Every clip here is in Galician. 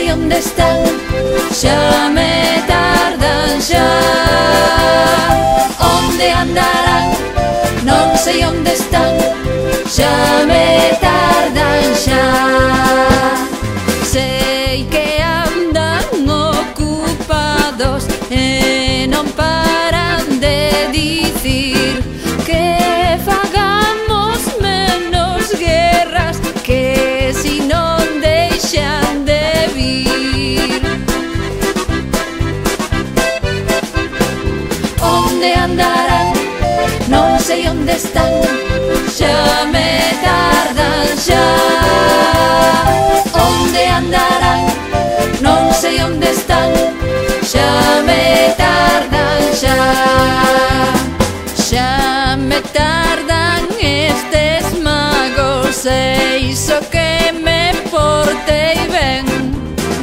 sei onde están, xa me tardan xa. Onde andarán, non sei onde están, xa me tardan xa. Sei que andan ocupados e non paran de dicir que fagamos menos guerras, que si non deixan de vir. Onde andarán, non sei onde están, xa me tardan xa. Onde andarán, non sei onde están, xa me tardan xa. Xa me tardan estes magos, e iso que me portei ben.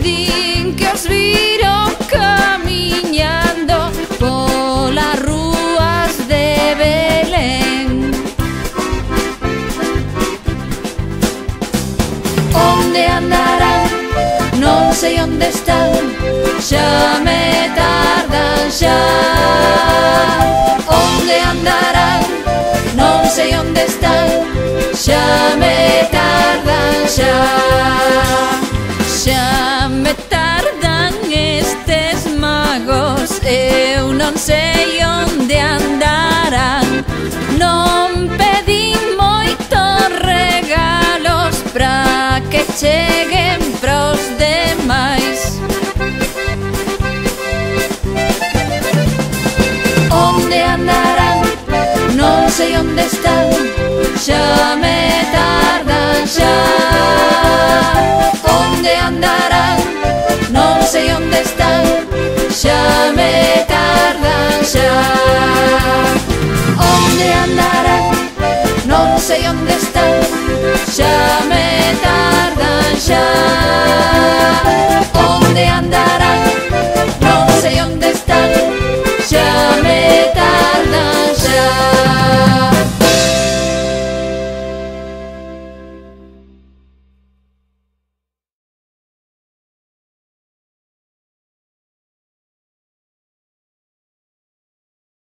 Din que os viron camiñando polas rúas de Belén. Onde andarán, non sei onde están, xa me tardan xa. Onde andarán, non sei onde están, xa me tardan xa. Xa me tardan estes magos, eu non sei onde andarán. Non pedín moitos regalos pra que cheguen pros demais. Onde andarán, non sei onde están, xa me tardan xa. Onde andarán, non sei onde están, xa me tardan xa. Onde andarán, non sei onde están, xa